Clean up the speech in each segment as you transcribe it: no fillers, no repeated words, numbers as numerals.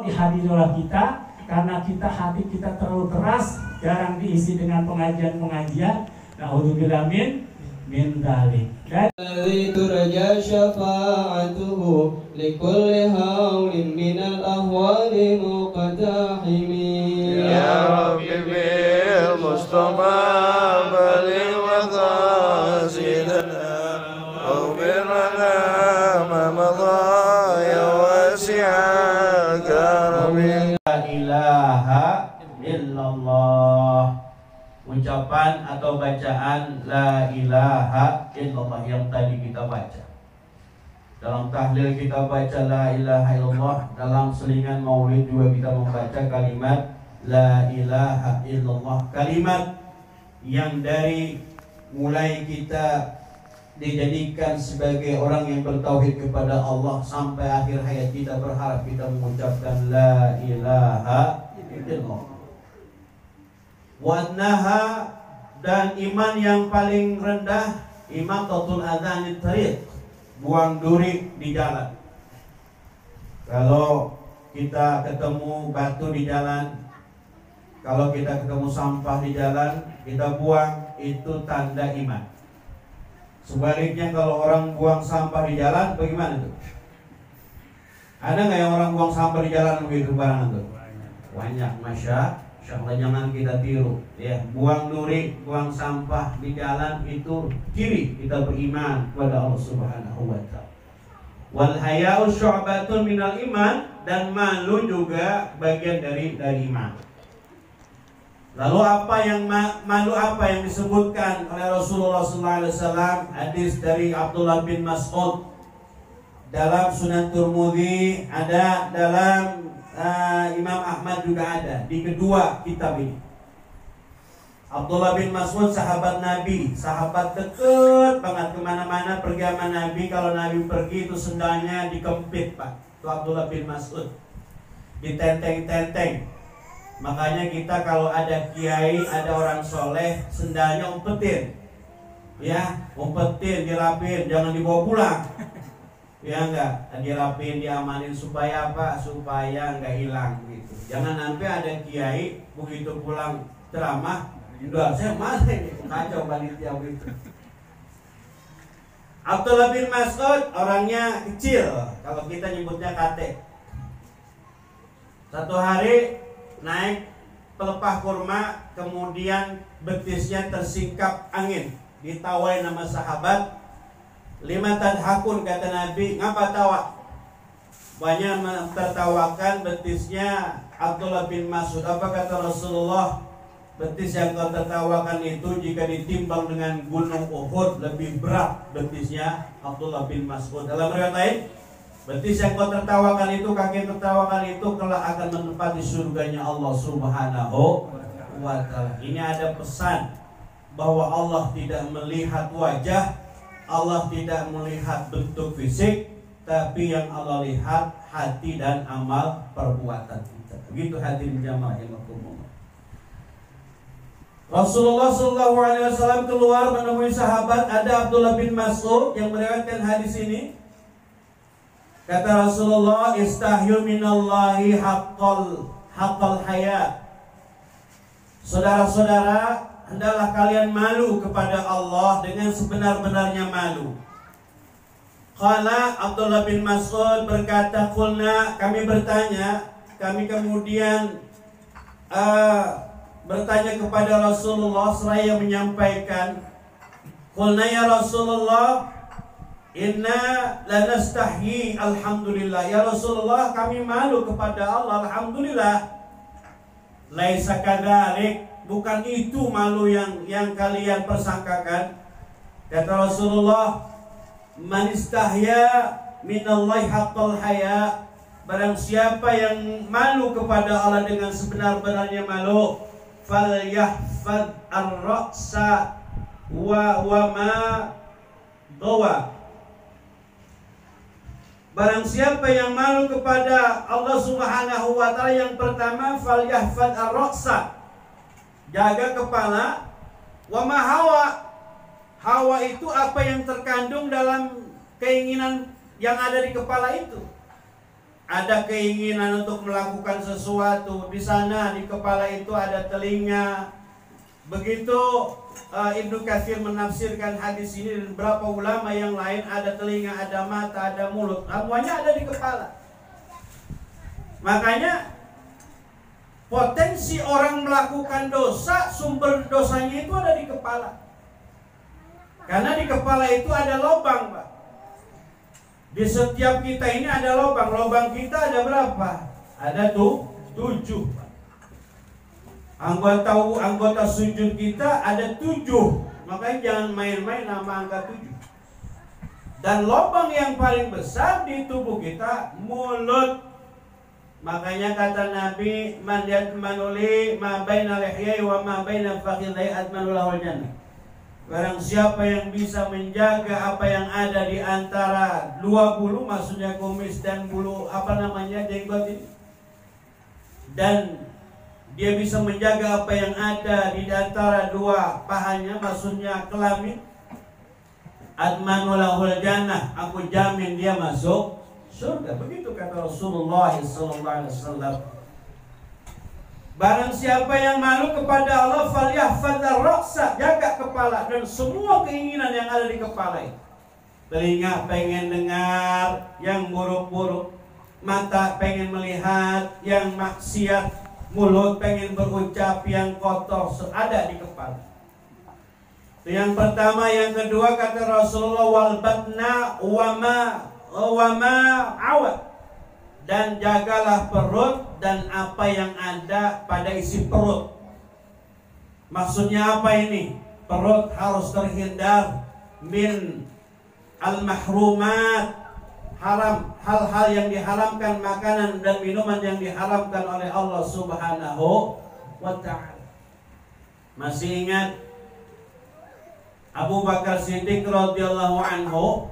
dihadiri oleh kita karena hati kita terlalu keras, jarang diisi dengan pengajian-pengajian. Na'udzubillah min dzalik. Alladzi turja syafa'atuhu likulli haulin minal ahwali muqtahimi. Ya Rabbi bil Mustafa baligh maqasidana waghfir lana ma madha ya wasi'al karami. La ilaha illallah. Ucapan atau bacaan la ilaha illallah yang tadi kita baca. Dalam tahlil kita baca la ilaha illallah, dalam selingan maulid juga kita membaca kalimat la ilaha illallah. Kalimat yang dari mulai kita dijadikan sebagai orang yang bertauhid kepada Allah sampai akhir hayat kita berharap kita mengucapkan la ilaha illallah. Wadnaha, dan iman yang paling rendah imatatul adzan di tariq, buang duri di jalan. Kalau kita ketemu batu di jalan, kalau kita ketemu sampah di jalan, kita buang, itu tanda iman. Sebaliknya kalau orang buang sampah di jalan, bagaimana tuh? Ada nggak yang orang buang sampah di jalan begitu barangan tuh? Banyak, masya. Insyaallah jangan kita tiru, ya. Buang duri, buang sampah di jalan itu ciri kita beriman kepada Allah Subhanahu wa taala. Wal haya'u syu'batun minal iman, dan malu juga bagian dari iman. Lalu apa yang malu apa yang disebutkan oleh Rasulullah SAW? Hadis dari Abdullah bin Mas'ud dalam Sunan Tirmidzi, ada dalam Imam Ahmad juga ada di kedua kitab ini. Abdullah bin Mas'ud sahabat Nabi, sahabat deket banget, kemana-mana pergi sama Nabi. Kalau Nabi pergi itu sendalnya dikempit, Pak. Itu Abdullah bin Mas'ud, ditenteng-tenteng. Makanya kita kalau ada kiai, ada orang soleh, sendalnya umpetin, ya, umpetin, dirapin, jangan dibawa pulang. Ya enggak, dirapin, diamanin supaya apa? Supaya enggak hilang gitu. Jangan sampai ada kiai begitu pulang ceramah, udah saya mana ini, kacau panitia begitu. Abdullah bin Mas'ud orangnya kecil, kalau kita nyebutnya kate. Satu hari naik pelepah kurma, kemudian betisnya tersingkap angin, ditawai nama sahabat. Lima tadhakun, kata Nabi, ngapa tawa? Banyak tertawakan betisnya Abdullah bin Mas'ud. Apa kata Rasulullah? Betis yang kau tertawakan itu jika ditimbang dengan gunung Uhud lebih berat betisnya Abdullah bin Mas'ud. Dalam riwayat lain, betis yang kau tertawakan itu, kaki tertawakan itu kelak akan menempati surganya Allah Subhanahu wa ta'ala. Ini ada pesan bahwa Allah tidak melihat wajah, Allah tidak melihat bentuk fisik, tapi yang Allah lihat hati dan amal perbuatan kita. Begitu hadirin jamaah yang berkumpulan. Rasulullah SAW keluar menemui sahabat, ada Abdullah bin Mas'ud yang meriwayatkan hadis ini. Kata Rasulullah, istahyu minallahi haqqal haya. Saudara-saudara, hendaklah kalian malu kepada Allah dengan sebenar-benarnya malu. Qala, Abdullah bin Mas'ud berkata, qulna, kami bertanya, kami kemudian bertanya kepada Rasulullah seraya menyampaikan, qulna ya Rasulullah, inna lanastahyi alhamdulillah. Ya Rasulullah, kami malu kepada Allah, alhamdulillah. Laisa kadzalik, bukan itu malu yang kalian persangkakan. Kata Rasulullah, man istahya minallahi haqqal haya, barang siapa yang malu kepada Allah dengan sebenar-benarnya malu, falyahfad ar-ra'sa wa ma dawa. Barang siapa yang malu kepada Allah Subhanahu wa ta'ala, yang pertama falyahfad ar-ra'sa, jaga kepala, wa ma hawa. Hawa itu apa yang terkandung dalam keinginan yang ada di kepala itu. ada keinginan untuk melakukan sesuatu. Di sana di kepala itu ada telinga. Begitu Ibnu Katsir menafsirkan hadis ini dan beberapa ulama yang lain, ada telinga, ada mata, ada mulut, semuanya ada di kepala. Makanya potensi orang melakukan dosa, sumber dosanya itu ada di kepala. Karena di kepala itu ada lubang, Pak. Di setiap kita ini ada lubang. Lubang kita ada berapa? Ada 7, Pak. Anggota sujud kita ada 7. Makanya jangan main-main nama angka 7. Dan lubang yang paling besar di tubuh kita mulut. Makanya kata Nabi, man yatmanuli ma baina lihyai wa ma baina fakhidai atmanulahul jannah. Barang siapa yang bisa menjaga apa yang ada di antara 2 bulu, maksudnya kumis dan bulu jenggot ini, dan dia bisa menjaga apa yang ada di antara 2 pahanya, maksudnya kelamin, atmanulahul jannah, aku jamin dia masuk surga. Begitu kata Rasulullah SAW. Barang siapa yang malu kepada Allah, falyahfadz ra'sa, jaga kepala dan semua keinginan yang ada di kepala itu. Telinga pengen dengar yang buruk-buruk, mata pengen melihat yang maksiat, mulut pengen berucap yang kotor, ada di kepala. Itu yang pertama. Yang kedua kata Rasulullah, wal batna wama awat, dan jagalah perut dan apa yang ada pada isi perut. Maksudnya apa ini? Perut harus terhindar min al-mahrumat, haram, hal-hal yang diharamkan, makanan dan minuman yang diharamkan oleh Allah Subhanahu wa ta'ala. Masih ingat Abu Bakar Siddiq radhiyallahu anhu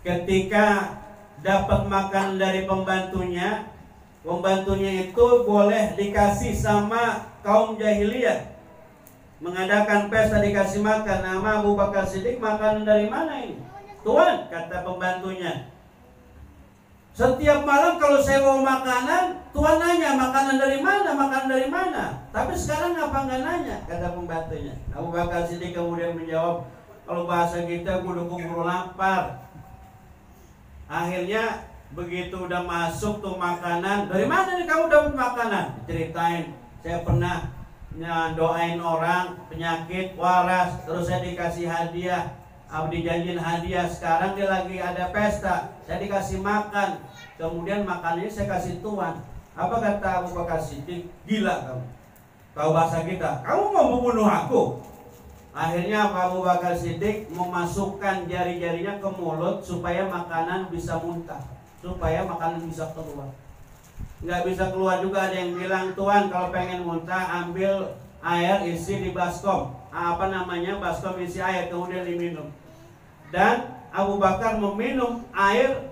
ketika dapat makan dari pembantunya itu boleh dikasih sama kaum jahiliyah, mengadakan pesta dikasih makan. Nama Abu Bakar Siddiq, makanan dari mana ini? Tuan, kata pembantunya, setiap malam kalau saya bawa makanan, Tuan nanya makanan dari mana, makanan dari mana. Tapi sekarang apa nggak nanya, kata pembantunya. Abu Bakar Siddiq kemudian menjawab, kalau bahasa kita kudu kubur lapar. Akhirnya begitu udah masuk tuh makanan, dari mana nih kamu dapat makanan? Ceritain, saya pernah doain orang penyakit waras, terus saya dikasih hadiah, dijanjiin hadiah. Sekarang dia lagi ada pesta, saya dikasih makan, kemudian makanannya saya kasih tuan. Apa kata Abu Bakar Siddiq? Gila kamu. Tahu bahasa kita, kamu mau membunuh aku? Akhirnya Abu Bakar Siddiq memasukkan jari-jarinya ke mulut supaya makanan bisa muntah, supaya makanan bisa keluar. Nggak bisa keluar juga, ada yang bilang, Tuan kalau pengen muntah ambil air isi di baskom, baskom isi air kemudian diminum. Dan Abu Bakar meminum air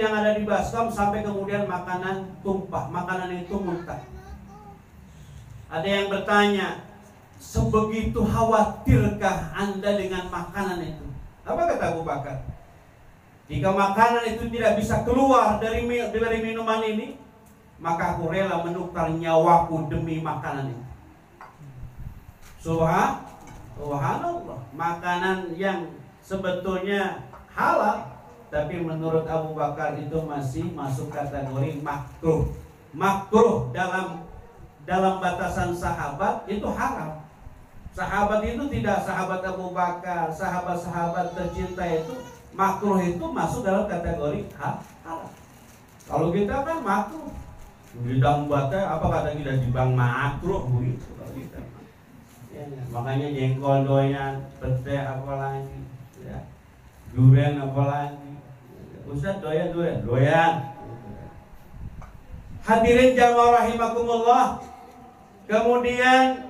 yang ada di baskom sampai kemudian makanan tumpah, makanan itu muntah. Ada yang bertanya, sebegitu khawatirkah Anda dengan makanan itu? Apa kata Abu Bakar? Jika makanan itu tidak bisa keluar dari minuman ini, maka aku rela menukar nyawaku demi makanan ini. Subhanallah. Makanan yang sebetulnya halal, tapi menurut Abu Bakar itu masih masuk kategori makruh. Makruh dalam batasan sahabat itu haram. Sahabat itu tidak, sahabat Abu Bakar, sahabat-sahabat tercinta itu, makruh itu masuk dalam kategori halal. Kalau kita kan makruh, bidang bata apa kata kita dibang makruh begitu kalau kita. Ya, makanya jengkol doyan, pete apalagi, ya, durian apalagi. Ustaz doyan. Hadirin jamaah rahimakumullah. Kemudian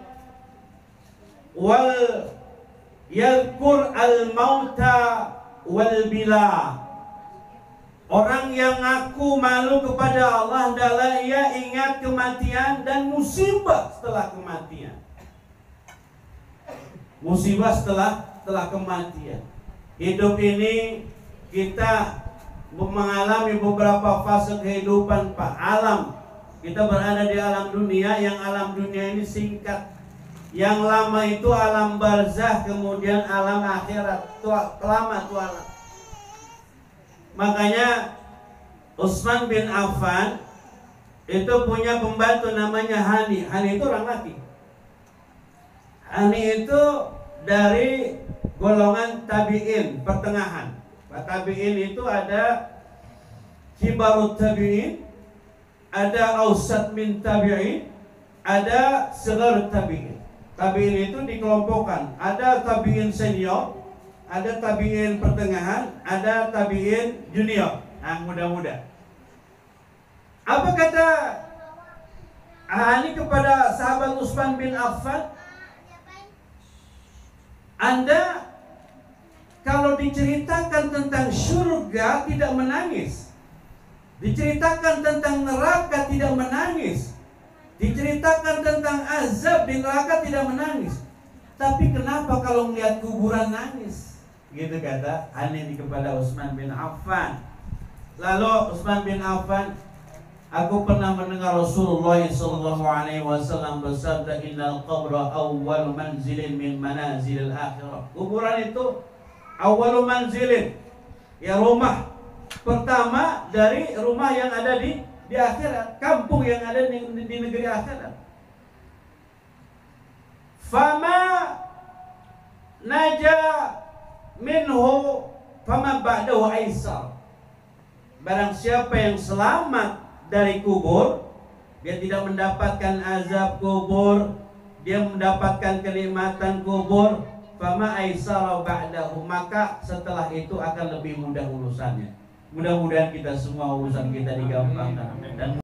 wal yadhkur al mauta wal bila. Orang yang ngaku malu kepada Allah adalah ia ingat kematian dan musibah setelah kematian. Musibah setelah kematian. Hidup ini kita mengalami beberapa fase kehidupan, Pak. Alam, kita berada di alam dunia, yang alam dunia ini singkat. Yang lama itu alam barzah, kemudian alam akhirat. Lama itu alam. Makanya Utsman bin Affan itu punya pembantu namanya Hani. Hani itu orang laki. Hani itu dari golongan tabi'in, pertengahan. Tabi'in itu ada kibarut tabi'in, ada ausat min tabi'in, ada sigar tabi'in. Tabi'in itu dikelompokkan. Ada tabi'in senior, ada tabi'in pertengahan, ada tabi'in junior. Nah, muda-muda. Apa kata Hani kepada sahabat Utsman bin Affan? Anda kalau diceritakan tentang surga tidak menangis, diceritakan tentang neraka tidak menangis, diceritakan tentang azab di neraka tidak menangis. Tapi kenapa kalau melihat kuburan nangis? Gitu kata Hani kepada Utsman bin Affan. Lalu Utsman bin Affan, aku pernah mendengar Rasulullah SAW bersabda, innal qabra awwal manzilin min manazilil akhirah. Kuburan itu awal manzilin, ya rumah pertama dari rumah yang ada di akhirat, kampung yang ada di negeri akhirat. Fama naja minhu fama ba'dahu aisar. Barang siapa yang selamat dari kubur, dia tidak mendapatkan azab kubur, dia mendapatkan kenikmatan kubur, fama aisara ba'dahu, maka setelah itu akan lebih mudah urusannya. Mudah-mudahan kita semua urusan kita digampangkan dan